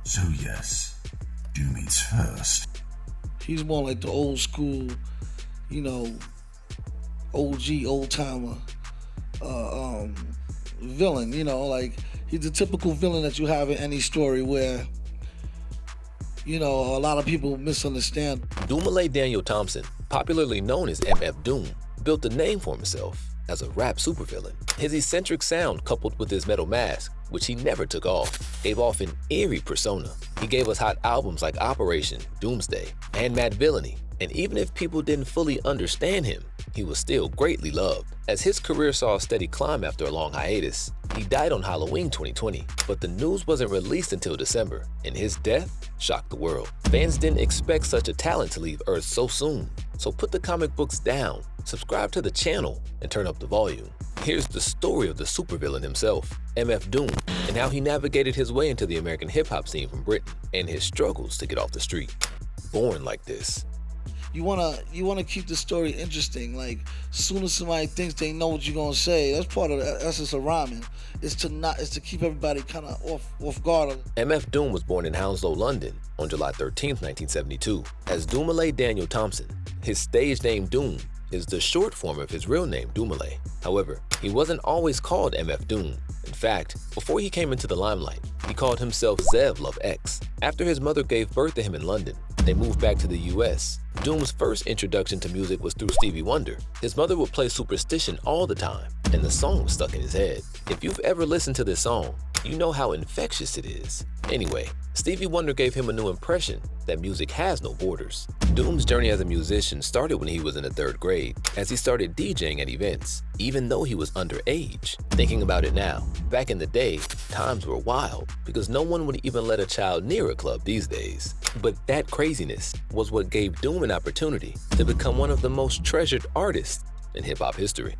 So yes, Doom eats first. He's more like the old school, you know, OG, old timer villain. You know, like he's the typical villain that you have in any story where, you know, a lot of people misunderstand. Dumile Daniel Thompson, popularly known as MF Doom, built a name for himself as a rap supervillain. His eccentric sound, coupled with his metal mask, which he never took off, gave off an eerie persona. He gave us hot albums like Operation, Doomsday, and Mad Villainy, and even if people didn't fully understand him, he was still greatly loved. As his career saw a steady climb after a long hiatus, he died on Halloween 2020, but the news wasn't released until December, and his death shocked the world. Fans didn't expect such a talent to leave Earth so soon, so put the comic books down, subscribe to the channel, and turn up the volume. Here's the story of the supervillain himself, MF Doom, and how he navigated his way into the American hip-hop scene from Britain, and his struggles to get off the street. Born like this. You wanna keep the story interesting. Like, soon as somebody thinks they know what you're gonna say, that's part of the essence of rhyming. Is to keep everybody kind of off guard. MF Doom was born in Hounslow, London, on July 13, 1972, as Dumile Daniel Thompson. His stage name Doom is the short form of his real name, Dumile. However, he wasn't always called MF Doom. In fact, before he came into the limelight, he called himself Zev Love X. After his mother gave birth to him in London, they moved back to the US. Doom's first introduction to music was through Stevie Wonder. His mother would play Superstition all the time, and the song was stuck in his head. If you've ever listened to this song, you know how infectious it is. Anyway, Stevie Wonder gave him a new impression that music has no borders. Doom's journey as a musician started when he was in the 3rd grade, as he started DJing at events, even though he was underage. Thinking about it now, back in the day, times were wild, because no one would even let a child near a club these days. But that craziness was what gave Doom an opportunity to become one of the most treasured artists in hip-hop history.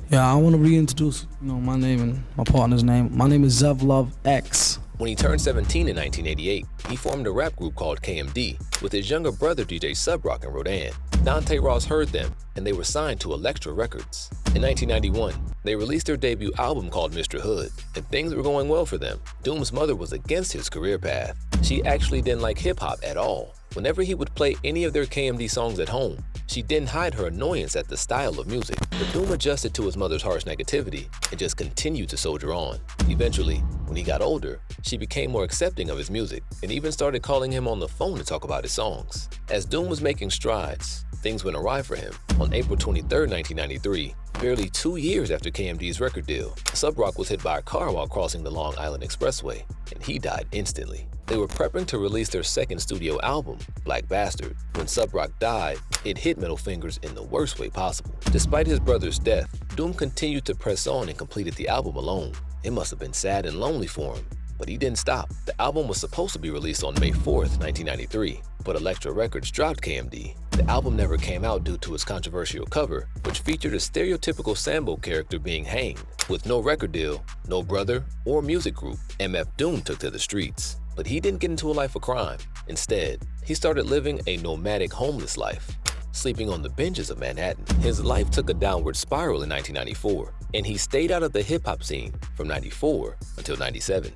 Yeah, I want to reintroduce, my name and my partner's name. My name is Zev Love X. When he turned 17 in 1988, he formed a rap group called KMD with his younger brother DJ Subrock and Rodan. Dante Ross heard them, and they were signed to Elektra Records. In 1991, they released their debut album called Mr. Hood, and things were going well for them. Doom's mother was against his career path. She actually didn't like hip-hop at all. Whenever he would play any of their KMD songs at home, she didn't hide her annoyance at the style of music. But Doom adjusted to his mother's harsh negativity and just continued to soldier on. Eventually, when he got older, she became more accepting of his music and even started calling him on the phone to talk about his songs. As Doom was making strides, things went awry for him. On April 23, 1993, barely 2 years after KMD's record deal, Subrock was hit by a car while crossing the Long Island Expressway, and he died instantly. They were prepping to release their second studio album, Black Bastard. When Subrock died, it hit Middle Fingers in the worst way possible. Despite his brother's death, Doom continued to press on and completed the album alone. It must have been sad and lonely for him, but he didn't stop. The album was supposed to be released on May 4th, 1993, but Elektra Records dropped KMD. The album never came out due to its controversial cover, which featured a stereotypical Sambo character being hanged. With no record deal, no brother, or music group, MF Doom took to the streets. But he didn't get into a life of crime. Instead, he started living a nomadic homeless life, sleeping on the benches of Manhattan. His life took a downward spiral in 1994, and he stayed out of the hip-hop scene from 94 until 97.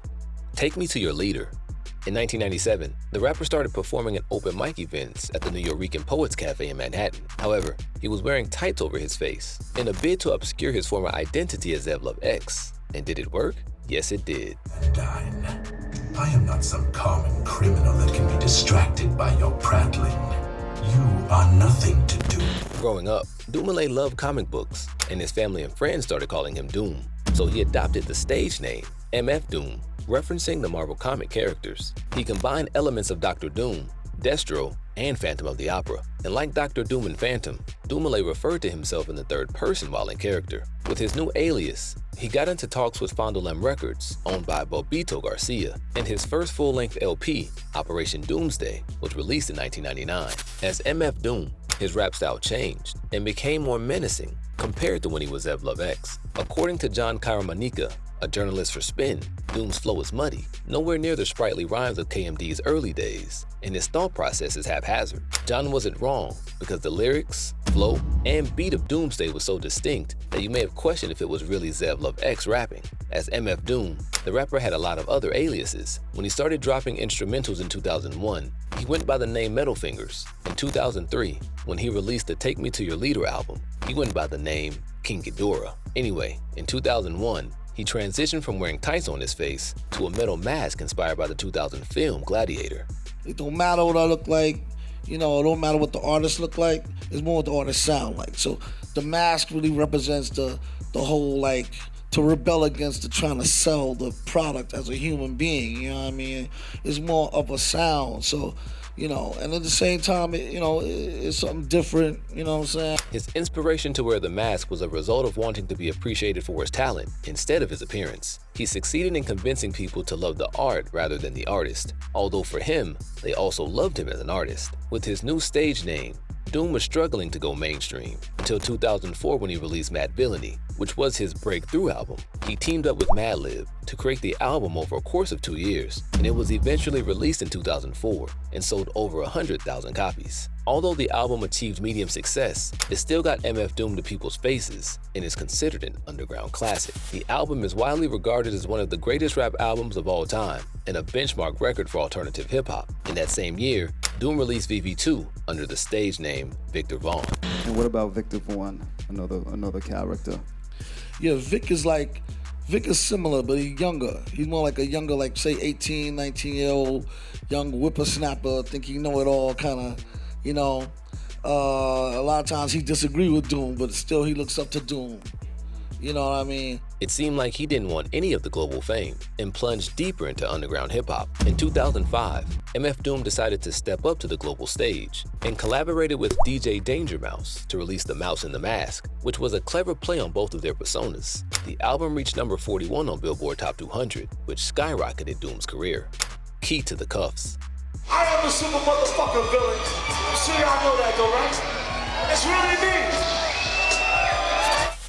Take Me to Your Leader. In 1997, the rapper started performing at open mic events at the New York Poets Cafe in Manhattan. However, he was wearing tights over his face in a bid to obscure his former identity as Zev Love X. And did it work? Yes, it did. I am not some common criminal that can be distracted by your prattling. You are nothing to do. Growing up, Dumile loved comic books, and his family and friends started calling him Doom. So he adopted the stage name, MF Doom, referencing the Marvel comic characters. He combined elements of Dr. Doom, Destro, and Phantom of the Opera. And like Dr. Doom and Phantom, Dumile referred to himself in the 3rd person while in character. With his new alias, he got into talks with Fondolem Records, owned by Bobito Garcia, and his first full-length LP, Operation Doomsday, was released in 1999. As MF Doom, his rap style changed and became more menacing compared to when he was Zev Love X. According to John Caramanica, a journalist for Spin, Doom's flow is muddy, nowhere near the sprightly rhymes of KMD's early days, and his thought process is haphazard. John wasn't wrong, because the lyrics, flow, and beat of Doomsday was so distinct that you may have questioned if it was really Zev Love X rapping. As MF Doom, the rapper had a lot of other aliases. When he started dropping instrumentals in 2001, he went by the name Metal Fingers. In 2003, when he released the Take Me to Your Leader album, he went by the name King Ghidorah. Anyway, in 2001, he transitioned from wearing tights on his face to a metal mask inspired by the 2000 film Gladiator. It don't matter what I look like, it don't matter what the artist look like, it's more what the artist sound like. So the mask really represents the whole, like, to rebel against the trying to sell the product as a human being, you know what I mean? It's more of a sound, so, and at the same time, it's something different, you know what I'm saying? His inspiration to wear the mask was a result of wanting to be appreciated for his talent instead of his appearance. He succeeded in convincing people to love the art rather than the artist, although for him, they also loved him as an artist. With his new stage name, Doom was struggling to go mainstream until 2004 when he released Mad Villainy, which was his breakthrough album. He teamed up with Madlib to create the album over a course of 2 years, and it was eventually released in 2004 and sold over 100,000 copies. Although the album achieved medium success, it still got MF Doom to people's faces and is considered an underground classic. The album is widely regarded as one of the greatest rap albums of all time and a benchmark record for alternative hip-hop. In that same year, Doom released VV2 under the stage name Victor Vaughn. And what about Victor Vaughn, another character? Yeah, Vic is similar, but he's younger. He's more like a younger, like, say, 18, 19-year-old young whippersnapper, think he know it all kind of, a lot of times he disagrees with Doom, but still he looks up to Doom. You know what I mean? It seemed like he didn't want any of the global fame and plunged deeper into underground hip-hop. In 2005, MF Doom decided to step up to the global stage and collaborated with DJ Danger Mouse to release The Mouse and the Mask, which was a clever play on both of their personas. The album reached number 41 on Billboard Top 200, which skyrocketed Doom's career. Key to the Cuffs. I am the super motherfucking villain. I'm sure y'all know that though, right? It's really me.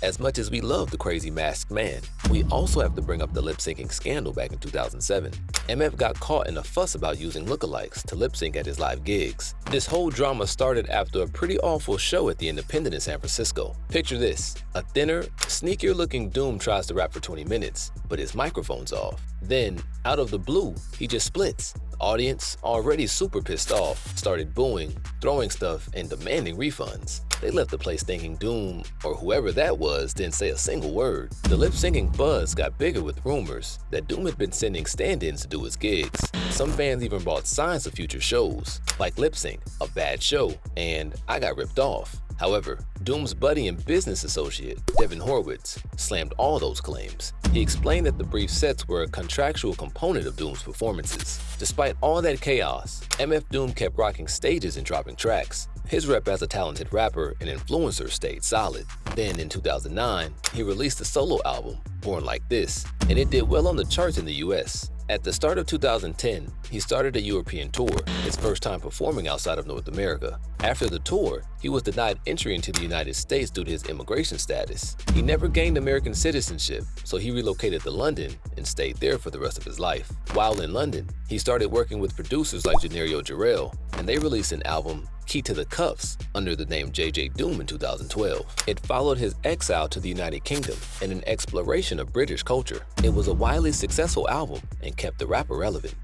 As much as we love the crazy masked man, we also have to bring up the lip-syncing scandal back in 2007. MF got caught in a fuss about using lookalikes to lip-sync at his live gigs. This whole drama started after a pretty awful show at the Independent in San Francisco. Picture this: a thinner, sneakier-looking Doom tries to rap for 20 minutes, but his microphone's off. Then, out of the blue, he just splits. The audience, already super pissed off, started booing, throwing stuff, and demanding refunds. They left the place thinking Doom, or whoever that was, didn't say a single word. The lip-syncing buzz got bigger with rumors that Doom had been sending stand-ins to do his gigs. Some fans even bought signs of future shows, like Lip Sync, A Bad Show, and I Got Ripped Off. However, Doom's buddy and business associate, Devin Horwitz, slammed all those claims. He explained that the brief sets were a contractual component of Doom's performances. Despite all that chaos, MF Doom kept rocking stages and dropping tracks. His rep as a talented rapper and influencer stayed solid. Then in 2009, he released a solo album, Born Like This, and it did well on the charts in the US. At the start of 2010, he started a European tour, his first time performing outside of North America. After the tour, he was denied entry into the United States due to his immigration status. He never gained American citizenship, so he relocated to London and stayed there for the rest of his life. While in London, he started working with producers like Janerio Jarrell, and they released an album, Key to the Cuffs, under the name JJ Doom in 2012. It followed his exile to the United Kingdom and an exploration of British culture. It was a widely successful album and kept the rapper relevant.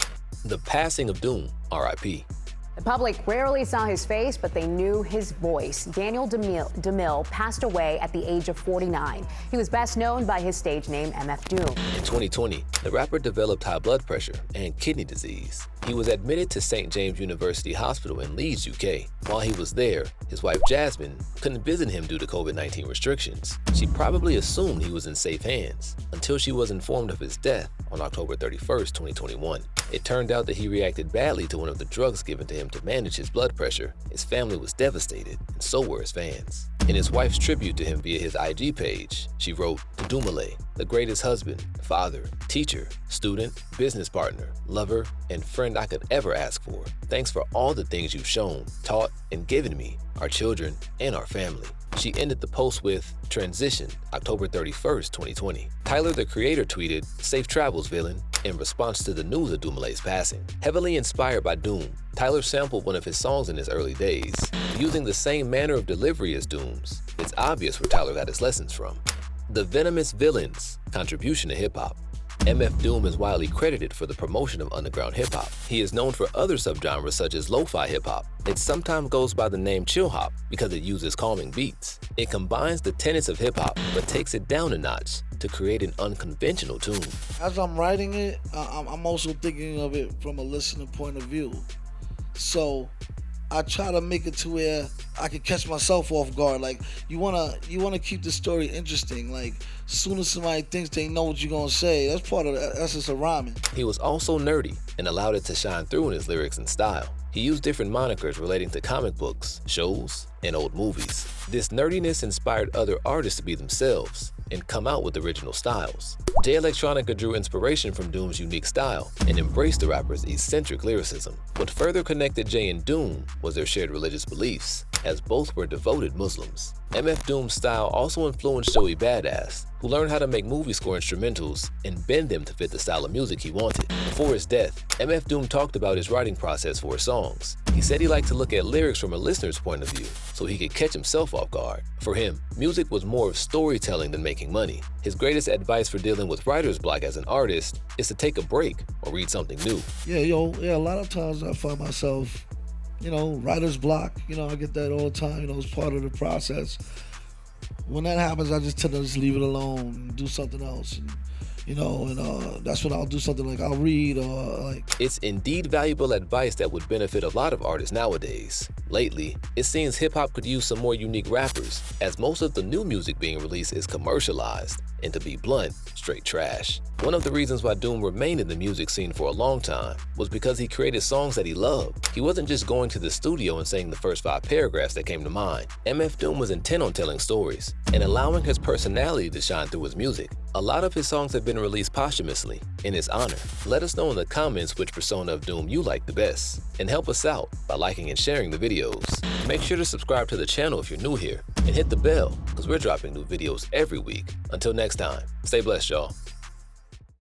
The passing of Doom, R.I.P. The public rarely saw his face, but they knew his voice. Daniel Dumile passed away at the age of 49. He was best known by his stage name, MF Doom. In 2020, the rapper developed high blood pressure and kidney disease. He was admitted to St. James University Hospital in Leeds, UK. While he was there, his wife Jasmine couldn't visit him due to COVID-19 restrictions. She probably assumed he was in safe hands until she was informed of his death on October 31st, 2021. It turned out that he reacted badly to one of the drugs given to him to manage his blood pressure. His family was devastated, and so were his fans. In his wife's tribute to him via his IG page, she wrote, "To Dumile, the greatest husband, father, teacher, student, business partner, lover, and friend I could ever ask for. Thanks for all the things you've shown, taught, and given me, our children, and our family. She ended the post with, "Transition, October 31st, 2020. Tyler, the creator, tweeted, "Safe travels, villain," in response to the news of Dumile's passing. Heavily inspired by Doom, Tyler sampled one of his songs in his early days. Using the same manner of delivery as Doom's, it's obvious where Tyler got his lessons from. The Venomous Villain's contribution to hip-hop. MF Doom is widely credited for the promotion of underground hip-hop. He is known for other subgenres such as lo-fi hip-hop. It sometimes goes by the name chill hop because it uses calming beats. It combines the tenets of hip-hop but takes it down a notch to create an unconventional tune. As I'm writing it, I'm also thinking of it from a listener point of view. So I try to make it to where I can catch myself off guard. Like, you wanna keep the story interesting. Like, as soon as somebody thinks they know what you're gonna say, that's part of the essence of rhyming. He was also nerdy and allowed it to shine through in his lyrics and style. He used different monikers relating to comic books, shows, and old movies. This nerdiness inspired other artists to be themselves and come out with original styles. Jay Electronica drew inspiration from Doom's unique style and embraced the rapper's eccentric lyricism. What further connected Jay and Doom was their shared religious beliefs, as both were devoted Muslims. MF Doom's style also influenced Joey Badass, who learned how to make movie score instrumentals and bend them to fit the style of music he wanted. Before his death, MF Doom talked about his writing process for his songs. He said he liked to look at lyrics from a listener's point of view, so he could catch himself off guard. For him, music was more of storytelling than making money. His greatest advice for dealing with writer's block as an artist is to take a break or read something new. A lot of times I find myself, writer's block. I get that all the time. It's part of the process. When that happens, I just tend to just leave it alone and do something else. And that's when I'll do something like I'll read or like. It's indeed valuable advice that would benefit a lot of artists nowadays. Lately, it seems hip-hop could use some more unique rappers, as most of the new music being released is commercialized, and to be blunt, straight trash. One of the reasons why Doom remained in the music scene for a long time was because he created songs that he loved. He wasn't just going to the studio and saying the first 5 paragraphs that came to mind. MF Doom was intent on telling stories and allowing his personality to shine through his music. A lot of his songs have been released posthumously in his honor. Let us know in the comments which persona of Doom you like the best, and help us out by liking and sharing the videos. Make sure to subscribe to the channel if you're new here, and hit the bell because we're dropping new videos every week. Until next time, stay blessed, y'all.